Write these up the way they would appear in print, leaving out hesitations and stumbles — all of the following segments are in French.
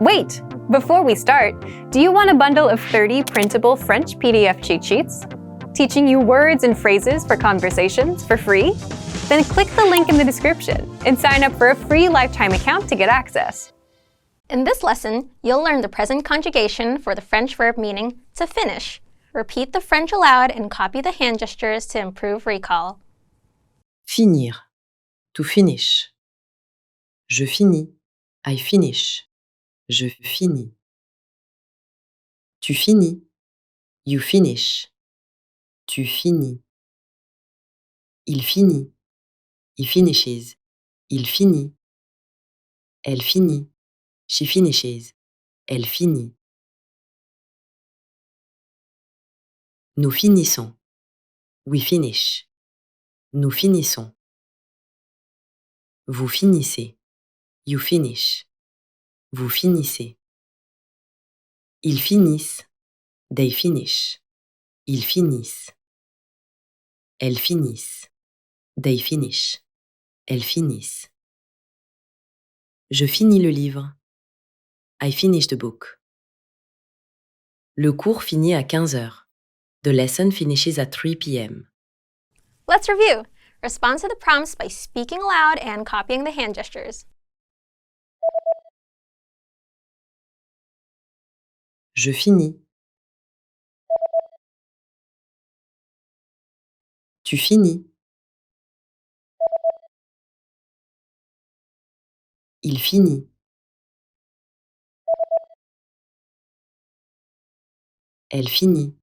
Wait! Before we start, do you want a bundle of 30 printable French PDF cheat sheets? Teaching you words and phrases for conversations for free? Then click the link in the description and sign up for a free lifetime account to get access. In this lesson, you'll learn the present conjugation for the French verb meaning to finish. Repeat the French aloud and copy the hand gestures to improve recall. Finir. To finish. Je finis. I finish. Je finis. Tu finis. You finish. Tu finis. Il finit. He finishes. Il finit. Elle finit. She finishes. Elle finit. Nous finissons. We finish. Nous finissons. Vous finissez. You finish. Vous finissez. Ils finissent. They finish. Ils finissent. Elles finissent. They finish. Elles finissent. Je finis le livre. I finish the book. Le cours finit à 15 heures. The lesson finishes at 3 p.m. Let's review. Respond to the prompts by speaking aloud and copying the hand gestures. Je finis. Tu finis. Il finit. Elle finit.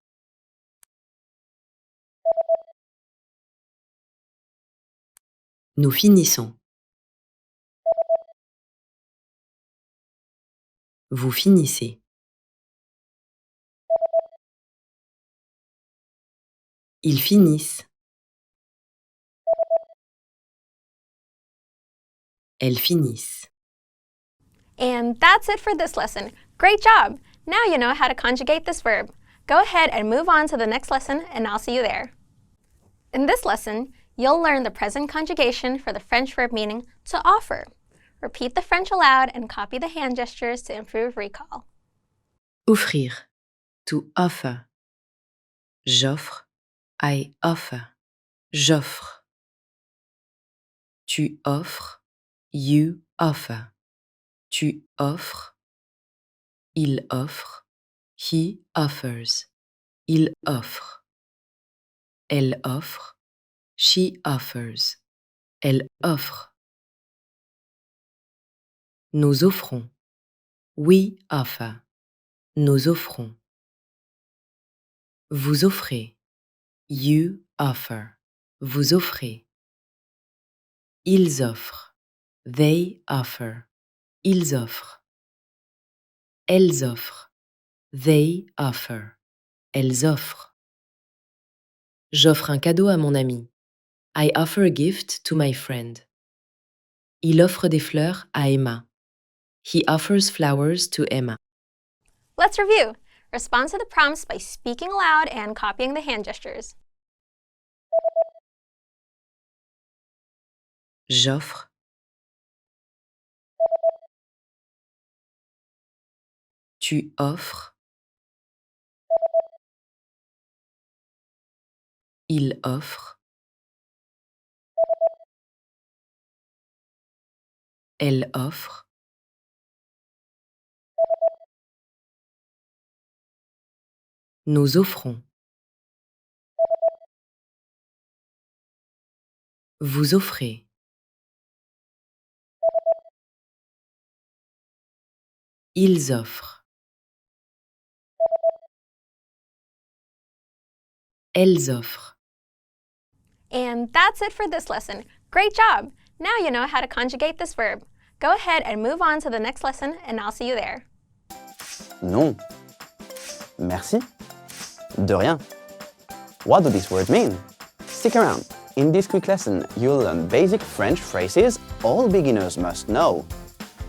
Nous finissons. Vous finissez. Ils finissent. Elles finissent. And that's it for this lesson. Great job! Now you know how to conjugate this verb. Go ahead and move on to the next lesson, and I'll see you there. In this lesson, you'll learn the present conjugation for the French verb meaning to offer. Repeat the French aloud and copy the hand gestures to improve recall. Offrir. To offer. J'offre. I offer. J'offre. Tu offres. You offer. Tu offres. Il offre. He offers. Il offre. Elle offre. She offers. Elle offre. Nous offrons. We offer. Nous offrons. Vous offrez. You offer. Vous offrez. Ils offrent. They offer. Ils offrent. Elles offrent. They offer. Elles offrent. J'offre un cadeau à mon ami. I offer a gift to my friend. Il offre des fleurs à Emma. He offers flowers to Emma. Let's review. Respond to the prompts by speaking aloud and copying the hand gestures. J'offre. Tu offres. Il offre. Elle offre. Nous offrons. Vous offrez. Ils offrent. Elles offrent. And that's it for this lesson. Great job! Now you know how to conjugate this verb. Go ahead and move on to the next lesson, and I'll see you there. Non. Merci. De rien. What do these words mean? Stick around. In this quick lesson, you'll learn basic French phrases all beginners must know.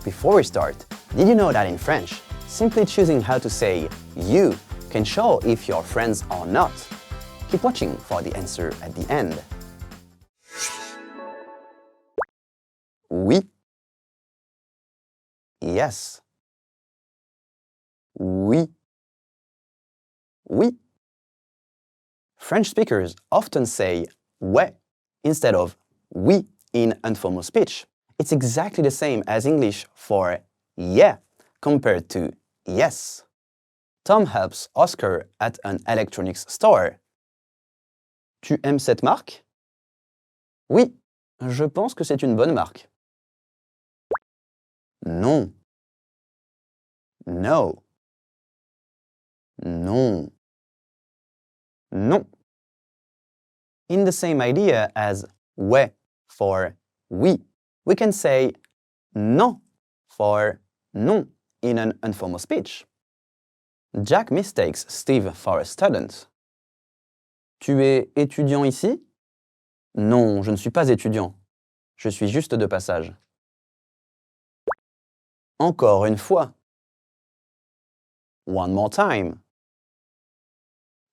Before we start, did you know that in French, simply choosing how to say you can show if you're friends or not? Keep watching for the answer at the end. Oui. Yes. Oui. Oui. French speakers often say ouais instead of oui in informal speech. It's exactly the same as English for yeah compared to yes. Tom helps Oscar at an electronics store. Tu aimes cette marque? Oui, je pense que c'est une bonne marque. Non. No. Non. Non. In the same idea as ouais for oui, we can say non for non in an informal speech. Jack mistakes Steve for a student. Tu es étudiant ici? Non, je ne suis pas étudiant. Je suis juste de passage. Encore une fois. One more time.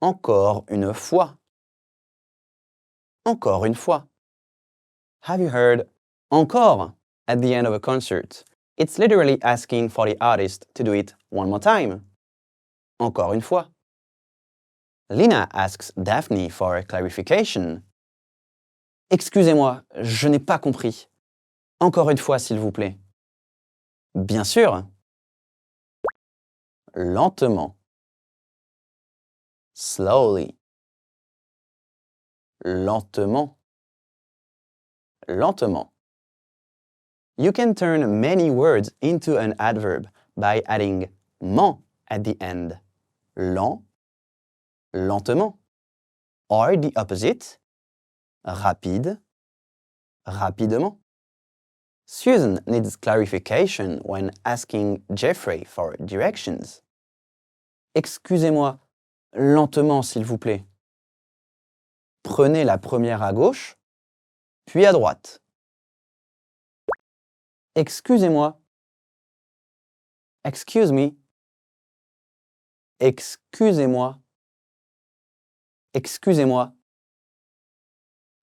Encore une fois. Encore une fois. Have you heard encore at the end of a concert? It's literally asking for the artist to do it one more time. Encore une fois. Lina asks Daphne for a clarification. Excusez-moi, je n'ai pas compris. Encore une fois, s'il vous plaît. Bien sûr. Lentement. Slowly. Lentement. Lentement. You can turn many words into an adverb by adding ment at the end. Lent, lentement. Or the opposite, rapide, rapidement. Susan needs clarification when asking Jeffrey for directions. Excusez-moi, lentement s'il vous plaît. Prenez la première à gauche, puis à droite. Excusez-moi. Excuse me. Excusez-moi. Excusez-moi.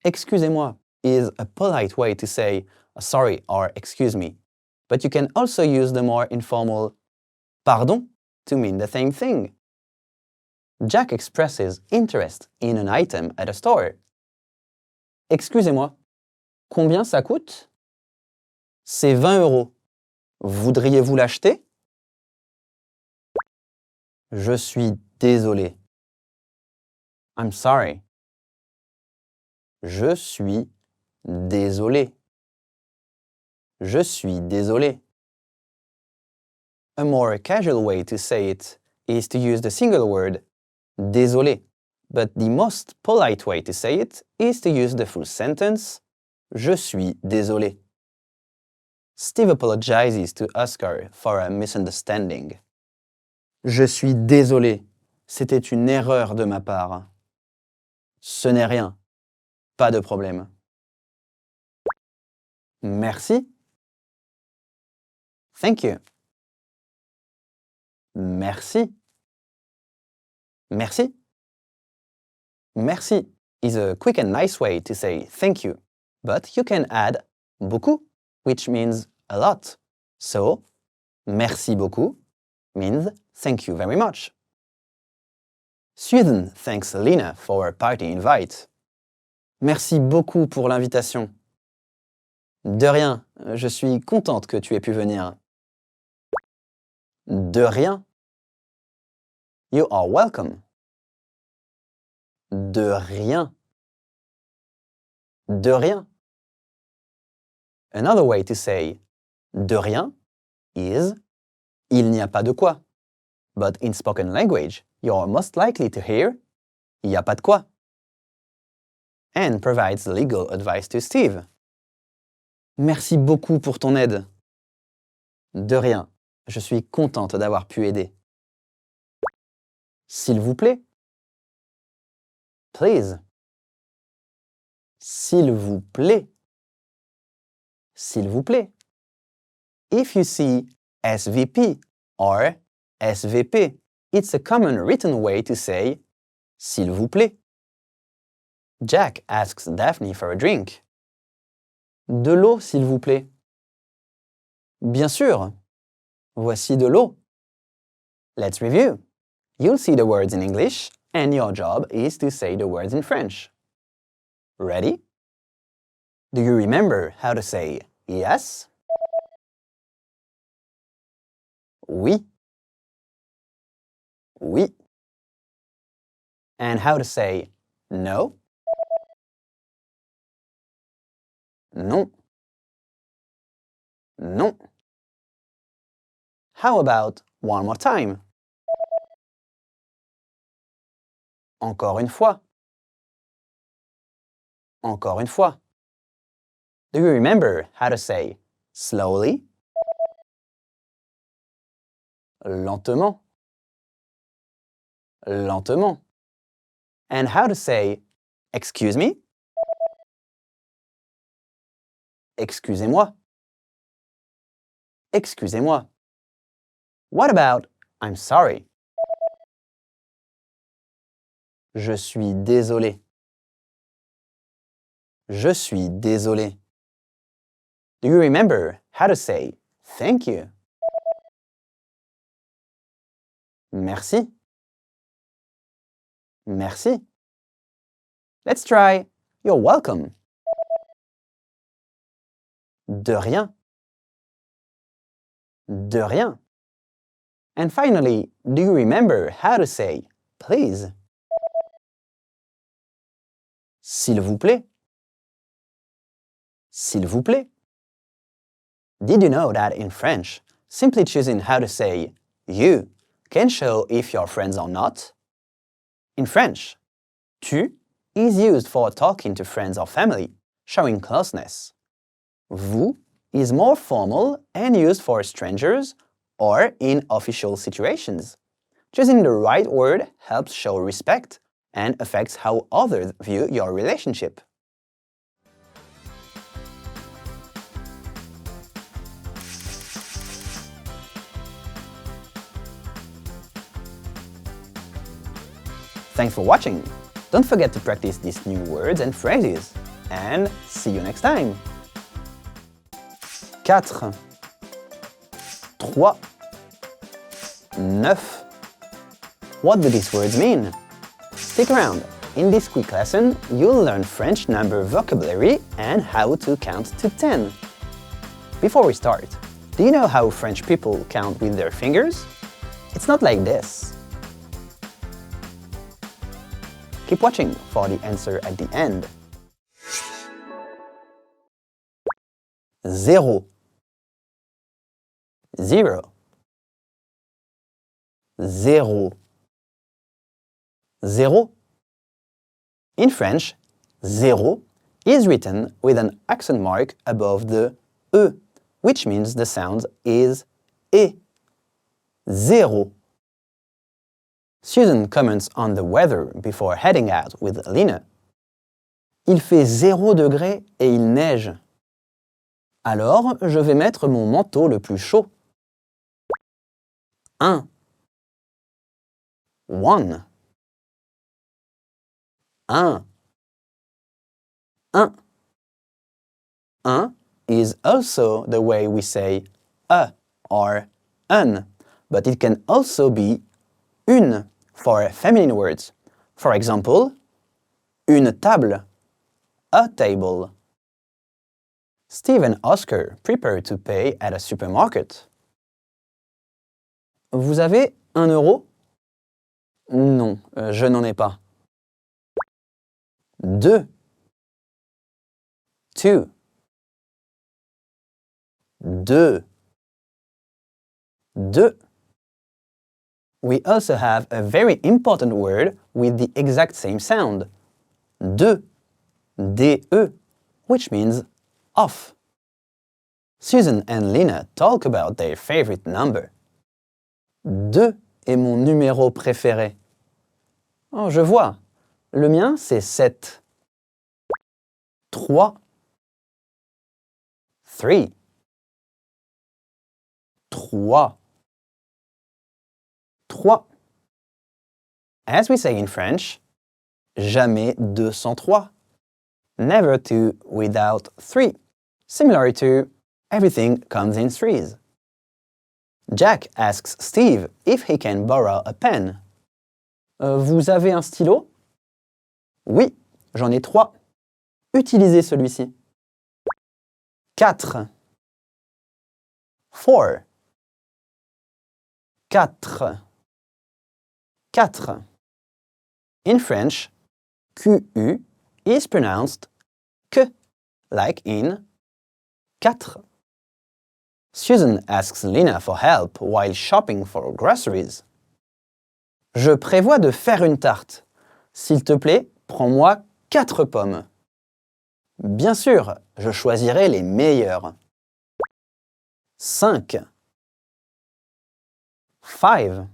Excusez-moi is a polite way to say sorry or excuse me, but you can also use the more informal pardon to mean the same thing. Jack expresses interest in an item at a store. Excusez-moi, combien ça coûte? C'est 20 €. Voudriez-vous l'acheter? Je suis désolé. I'm sorry. Je suis désolé. Je suis désolé. A more casual way to say it is to use the single word désolé, but the most polite way to say it is to use the full sentence Je suis désolé. Steve apologizes to Oscar for a misunderstanding. Je suis désolé. C'était une erreur de ma part. Ce n'est rien. Pas de problème. Merci. Thank you. Merci. Merci. Merci is a quick and nice way to say thank you, but you can add beaucoup, which means a lot. So, merci beaucoup means thank you very much. Susan thanks Lina for her party invite. Merci beaucoup pour l'invitation. De rien, je suis contente que tu aies pu venir. De rien. You are welcome. De rien. De rien. Another way to say de rien is il n'y a pas de quoi. But in spoken language, you're most likely to hear il n'y a pas de quoi. And provides legal advice to Steve. Merci beaucoup pour ton aide. De rien, je suis contente d'avoir pu aider. S'il vous plaît. Please. S'il vous plaît. S'il vous plaît. If you see SVP or SVP, it's a common written way to say s'il vous plaît. Jack asks Daphne for a drink. De l'eau, s'il vous plaît. Bien sûr. Voici de l'eau. Let's review. You'll see the words in English, and your job is to say the words in French. Ready? Do you remember how to say yes? Oui. Oui. And how to say no? Non. Non. How about one more time? Encore une fois. Encore une fois. Do you remember how to say slowly? Lentement. Lentement. And how to say excuse me? Excusez-moi. Excusez-moi. What about I'm sorry? Je suis désolé. Je suis désolé. Do you remember how to say thank you? Merci. Merci. Let's try you're welcome. De rien. De rien. And finally, do you remember how to say please? S'il vous plaît. S'il vous plaît. Did you know that in French, simply choosing how to say you can show if you're friends or not? In French, tu is used for talking to friends or family, showing closeness. Vous is more formal and used for strangers or in official situations. Choosing the right word helps show respect and affects how others view your relationship. Thanks for watching! Don't forget to practice these new words and phrases. And see you next time! 4 3 9 What do these words mean? Stick around! In this quick lesson, you'll learn French number vocabulary and how to count to 10. Before we start, do you know how French people count with their fingers? It's not like this. Keep watching for the answer at the end. 0 0 0 0 In French, 0 is written with an accent mark above the E, which means the sound is E. 0 Susan comments on the weather before heading out with Lina. Il fait 0 degré et il neige. Alors, je vais mettre mon manteau le plus chaud. 1 1 1 1 1 is also the way we say a or un, but it can also be une for feminine words. For example, une table, a table. Steve and Oscar prepare to pay at a supermarket. Vous avez 1 euro? Non, je n'en ai pas. 2 2 2 2 We also have a very important word with the exact same sound. De, de, which means off. Susan and Lina talk about their favorite number. 2 est mon numéro préféré. Oh, je vois. Le mien, c'est 7. 3 3 3 3 As we say in French, jamais 2 sans 3. Never 2 without 3. Similar to everything comes in threes. Jack asks Steve if he can borrow a pen. Vous avez un stylo? Oui, j'en ai 3. Utilisez celui-ci. 4. 4. 4. 4. In French, QU is pronounced que, like in 4. Susan asks Lina for help while shopping for groceries. Je prévois de faire une tarte. S'il te plaît, prends-moi 4 pommes. Bien sûr, je choisirai les meilleures. 5. 5.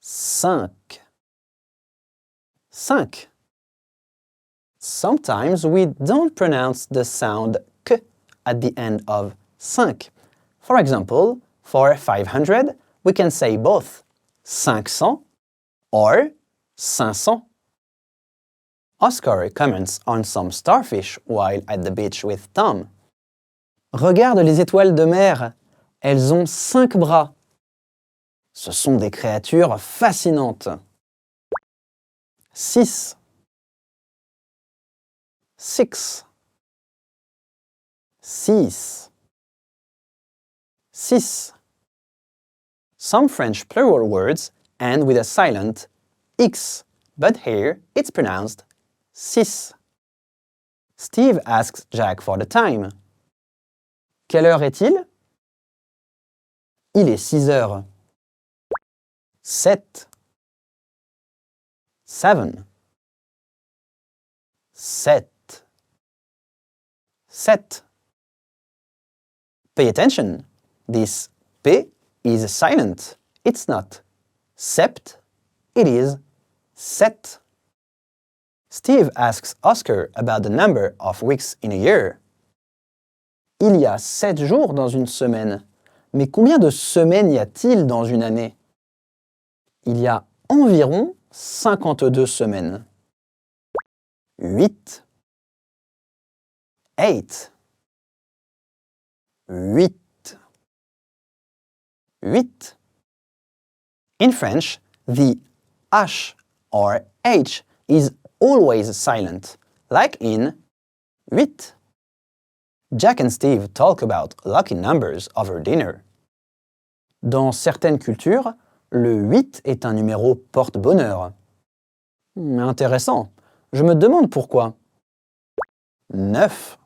5. 5. Sometimes we don't pronounce the sound que at the end of 5. For example, for 500, we can say both 500 or 500. Oscar comments on some starfish while at the beach with Tom. Regarde les étoiles de mer, elles ont 5 bras. Ce sont des créatures fascinantes. 6. 6. 6. 6. Some French plural words end with a silent X, but here it's pronounced 6. Steve asks Jack for the time. Quelle heure est-il? Il est 6 heures. 7. 7. 7. 7. Pay attention. This P is silent. It's not sept, it is set. Steve asks Oscar about the number of weeks in a year. Il y a 7 jours dans une semaine. Mais combien de semaines y a-t-il dans une année? Il y a environ 52 semaines. 8. 8. 8. 8. In French, the H or H is always silent, like in 8. Jack and Steve talk about lucky numbers over dinner. Dans certaines cultures, le 8 est un numéro porte-bonheur. Intéressant. Je me demande pourquoi. 9.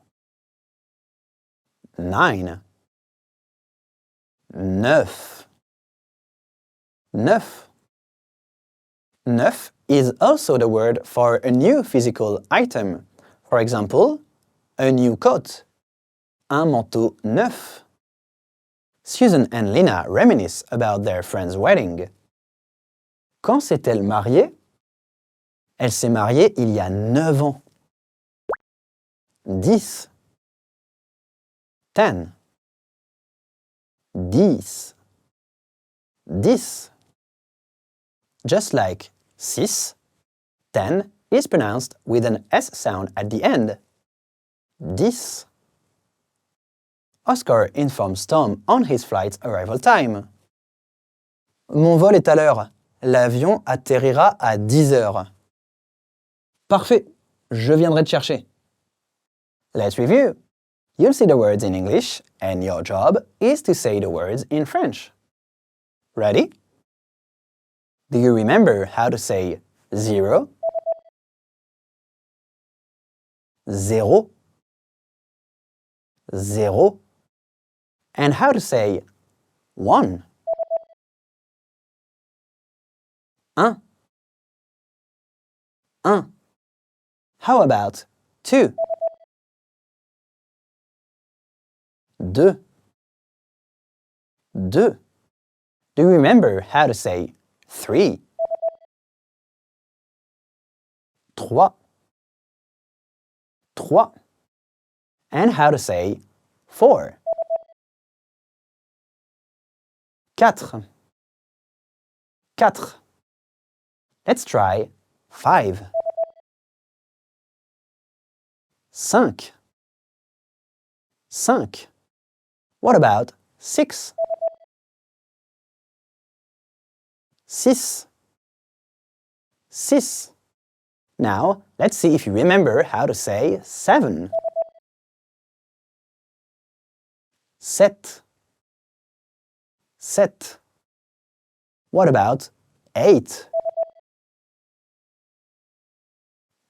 9. 9. 9. 9 is also the word for a new physical item. For example, a new coat. Un manteau neuf. Susan and Lina reminisce about their friend's wedding. Quand s'est-elle mariée? Elle s'est mariée il y a 9 ans. 10. 10. 10. 10. Just like 6, 10 is pronounced with an S sound at the end. 10. Oscar informs Tom on his flight's arrival time. Mon vol est à l'heure. L'avion atterrira à 10 heures. Parfait, je viendrai te chercher. Let's review. You'll see the words in English, and your job is to say the words in French. Ready? Do you remember how to say 0? 0. 0. And how to say 1? 1. 1. How about 2? 2. 2. Do you remember how to say 3? 3. 3. And how to say 4? 4. 4. Let's try 5. 5. 5. What about 6. 6. 6. Now, let's see if you remember how to say 7. 7. 7. What about 8?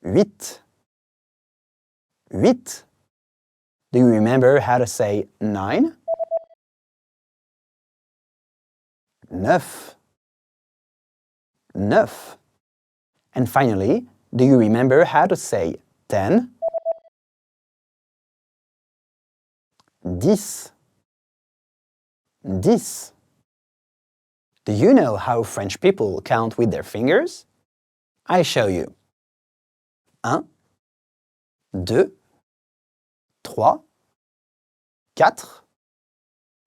8. 8. Do you remember how to say 9? 9. 9. And finally, do you remember how to say 10? 10. 10. Do you know how French people count with their fingers? I show you. 1, 2, 3, 4,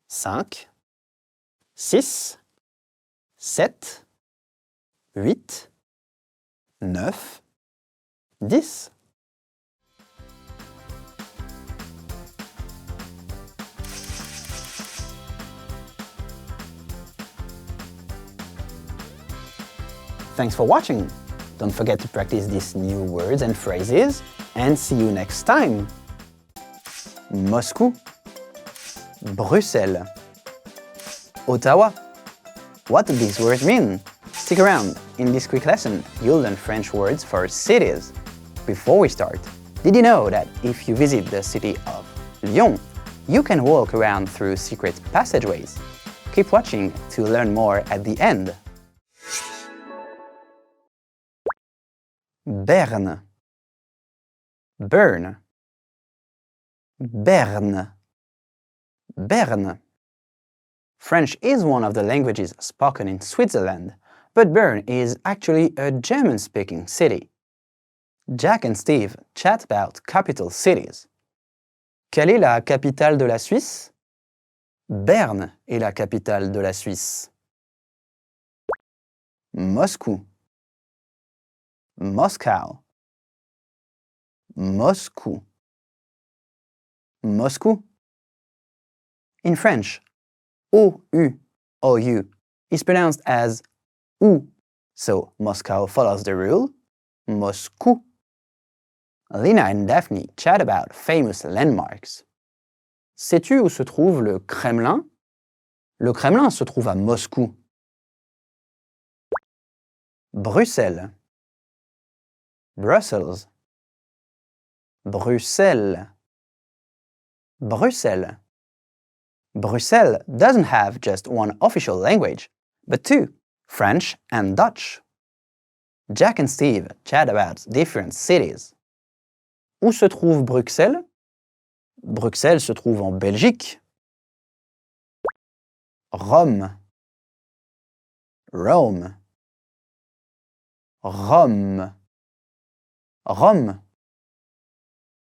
5, 6, 7, 8, 9, 10. Thanks for watching! Don't forget to practice these new words and phrases, and see you next time! Moscou, Bruxelles, Ottawa. What do these words mean? Stick around. In this quick lesson, you'll learn French words for cities. Before we start, did you know that if you visit the city of Lyon, you can walk around through secret passageways? Keep watching to learn more at the end. Berne, Bern, Berne, Berne. French is one of the languages spoken in Switzerland, but Bern is actually a German-speaking city. Jack and Steve chat about capital cities. Quelle est la capitale de la Suisse? Berne est la capitale de la Suisse. Moscou, Moscow, Moscou, Moscou. In French, O-U is pronounced as OU, so Moscow follows the rule, Moscou. Lina and Daphne chat about famous landmarks. Sais-tu où se trouve le Kremlin? Le Kremlin se trouve à Moscou. Bruxelles, Brussels, Bruxelles, Bruxelles. Brussels doesn't have just one official language, but two, French and Dutch. Jack and Steve chat about different cities. Où se trouve Bruxelles? Bruxelles se trouve en Belgique. Rome, Rome, Rome, Rome.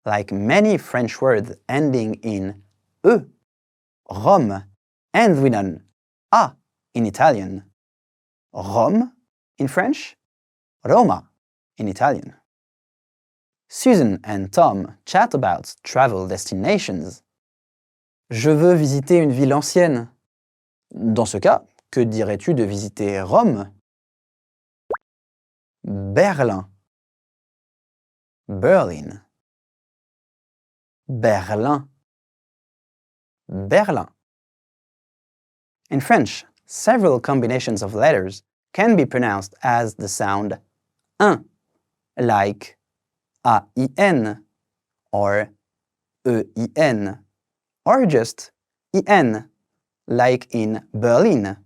Like many French words ending in E, Rome ends with an A in Italian. Rome in French, Roma in Italian. Susan and Tom chat about travel destinations. Je veux visiter une ville ancienne. Dans ce cas, que dirais-tu de visiter Rome? Berlin, Berlin, Berlin, Berlin. In French, several combinations of letters can be pronounced as the sound un, like A-I-N or E-I-N, or just I-N, like in Berlin,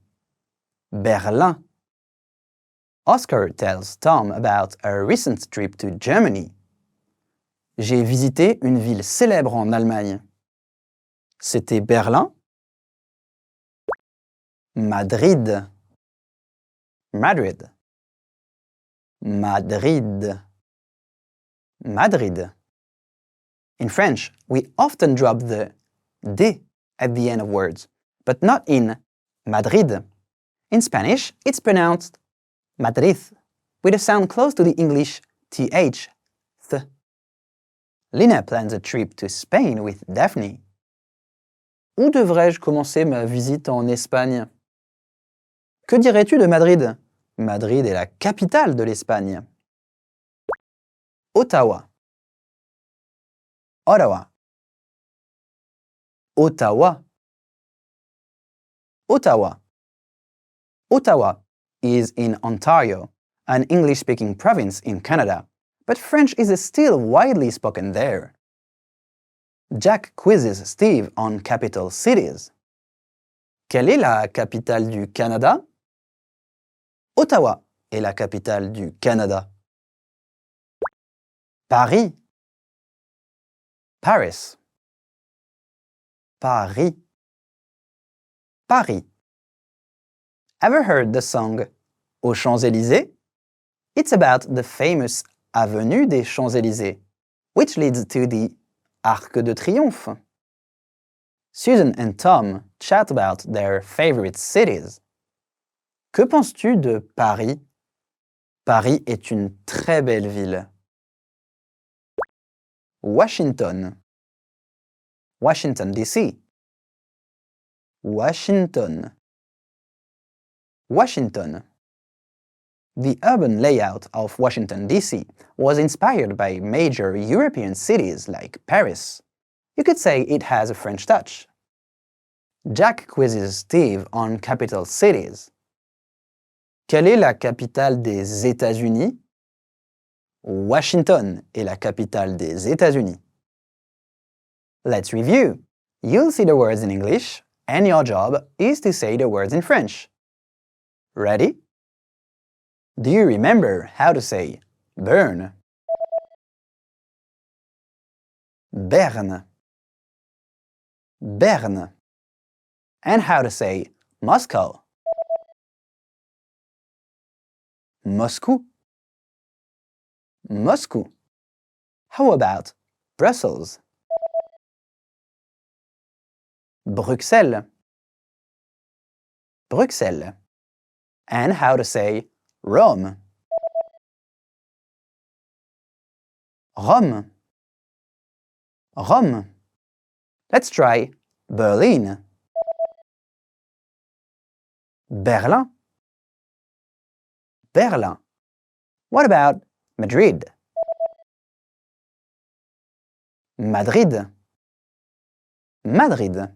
Berlin. Oscar tells Tom about a recent trip to Germany. J'ai visité une ville célèbre en Allemagne. C'était Berlin? Madrid, Madrid, Madrid, Madrid. In French, we often drop the D at the end of words, but not in Madrid. In Spanish, it's pronounced Madrid, with a sound close to the English TH, th. Lina plans a trip to Spain with Daphne. Où devrais-je commencer ma visite en Espagne? Que dirais-tu de Madrid? Madrid est la capitale de l'Espagne. Ottawa. Ottawa. Ottawa. Ottawa. Ottawa is in Ontario, an English-speaking province in Canada, but French is still widely spoken there. Jack quizzes Steve on capital cities. Quelle est la capitale du Canada? Ottawa est la capitale du Canada. Paris. Paris. Paris. Paris. Ever heard the song Aux Champs-Élysées? It's about the famous Avenue des Champs-Élysées, which leads to the Arc de Triomphe. Susan and Tom chat about their favorite cities. Que penses-tu de Paris? Paris est une très belle ville. Washington. Washington, D.C. Washington. Washington. The urban layout of Washington, D.C. was inspired by major European cities like Paris. You could say it has a French touch. Jack quizzes Steve on capital cities. Quelle est la capitale des États-Unis? Washington est la capitale des États-Unis. Let's review. You'll see the words in English, and your job is to say the words in French. Ready? Do you remember how to say burn? Berne. Berne. And how to say Moscow? Moscou. Moscou. How about Brussels? Bruxelles. Bruxelles. And how to say Rome? Rome. Rome. Let's try Berlin. Berlin. Berlin. What about Madrid? Madrid. Madrid.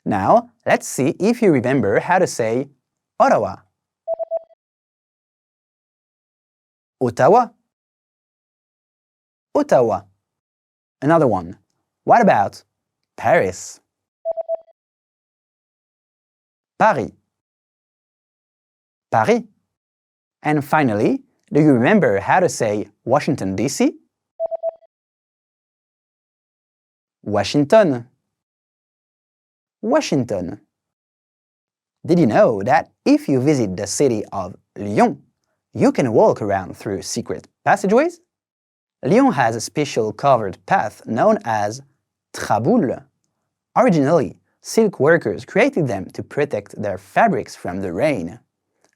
Now, let's see if you remember how to say Ottawa. Ottawa. Ottawa. Another one. What about Paris? Paris. Paris. And finally, do you remember how to say Washington, D.C.? Washington. Washington. Did you know that if you visit the city of Lyon, you can walk around through secret passageways? Lyon has a special covered path known as traboule. Originally, silk workers created them to protect their fabrics from the rain.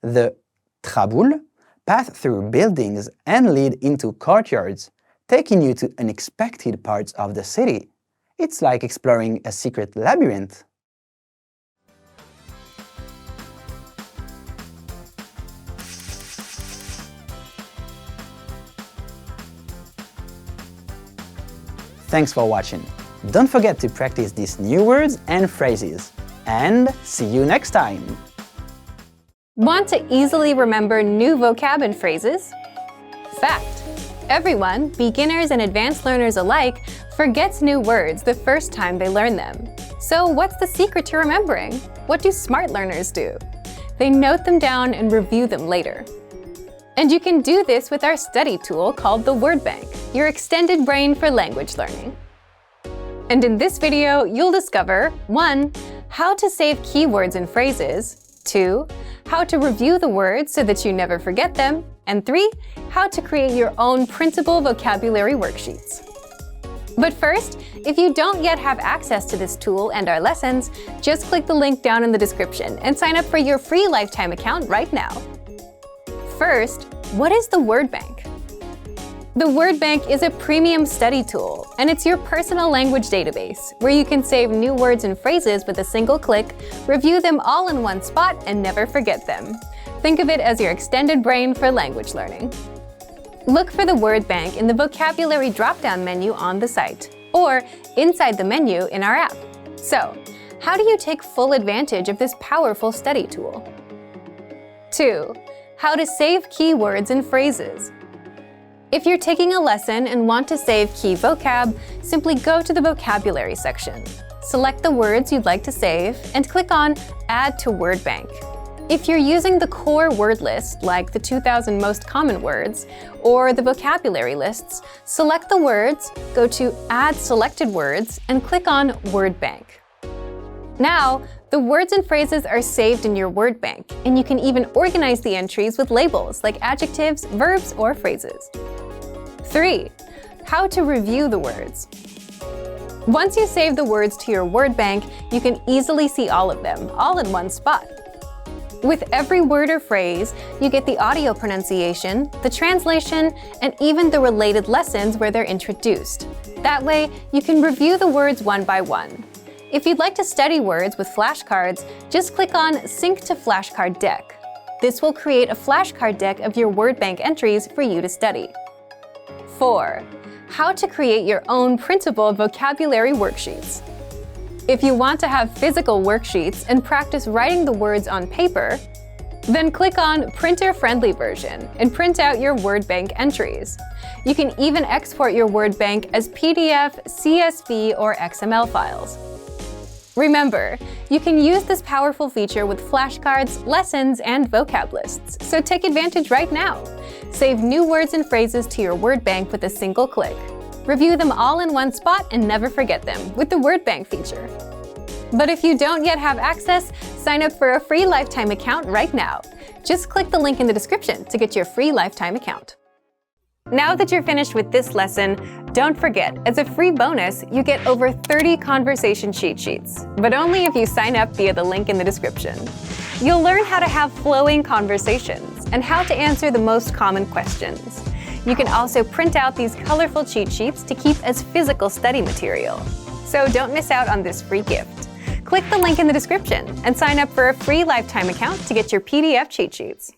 The traboule pass through buildings and lead into courtyards, taking you to unexpected parts of the city. It's like exploring a secret labyrinth. Thanks for watching. Don't forget to practice these new words and phrases. And see you next time! Want to easily remember new vocab and phrases? Fact: everyone, beginners and advanced learners alike, forgets new words the first time they learn them. So what's the secret to remembering? What do smart learners do? They note them down and review them later. And you can do this with our study tool called the Word Bank, your extended brain for language learning. And in this video, you'll discover 1. How to save keywords and phrases, 2. How to review the words so that you never forget them, and 3. How to create your own printable vocabulary worksheets. But first, if you don't yet have access to this tool and our lessons, just click the link down in the description and sign up for your free lifetime account right now. First, what is the Word Bank? The Word Bank is a premium study tool, and it's your personal language database, where you can save new words and phrases with a single click, review them all in one spot, and never forget them. Think of it as your extended brain for language learning. Look for the Word Bank in the vocabulary drop-down menu on the site, or inside the menu in our app. So, how do you take full advantage of this powerful study tool? 2. How to save keywords and phrases. If you're taking a lesson and want to save key vocab, simply go to the vocabulary section. Select the words you'd like to save and click on Add to Word Bank. If you're using the core word list, like the 2,000 most common words, or the vocabulary lists, select the words, go to Add Selected Words, and click on Word Bank. Now, the words and phrases are saved in your Word Bank, and you can even organize the entries with labels like adjectives, verbs, or phrases. 3. How to review the words. Once you save the words to your Word Bank, you can easily see all of them, all in one spot. With every word or phrase, you get the audio pronunciation, the translation, and even the related lessons where they're introduced. That way, you can review the words one by one. If you'd like to study words with flashcards, just click on Sync to Flashcard Deck. This will create a flashcard deck of your Word Bank entries for you to study. 4. How to create your own printable vocabulary worksheets. If you want to have physical worksheets and practice writing the words on paper, then click on Printer-Friendly version and print out your Word Bank entries. You can even export your Word Bank as PDF, CSV, or XML files. Remember, you can use this powerful feature with flashcards, lessons, and vocab lists, so take advantage right now. Save new words and phrases to your Word Bank with a single click. Review them all in one spot and never forget them with the Word Bank feature. But if you don't yet have access, sign up for a free lifetime account right now. Just click the link in the description to get your free lifetime account. Now that you're finished with this lesson, don't forget, as a free bonus, you get over 30 conversation cheat sheets, but only if you sign up via the link in the description. You'll learn how to have flowing conversations and how to answer the most common questions. You can also print out these colorful cheat sheets to keep as physical study material. So don't miss out on this free gift. Click the link in the description and sign up for a free lifetime account to get your PDF cheat sheets.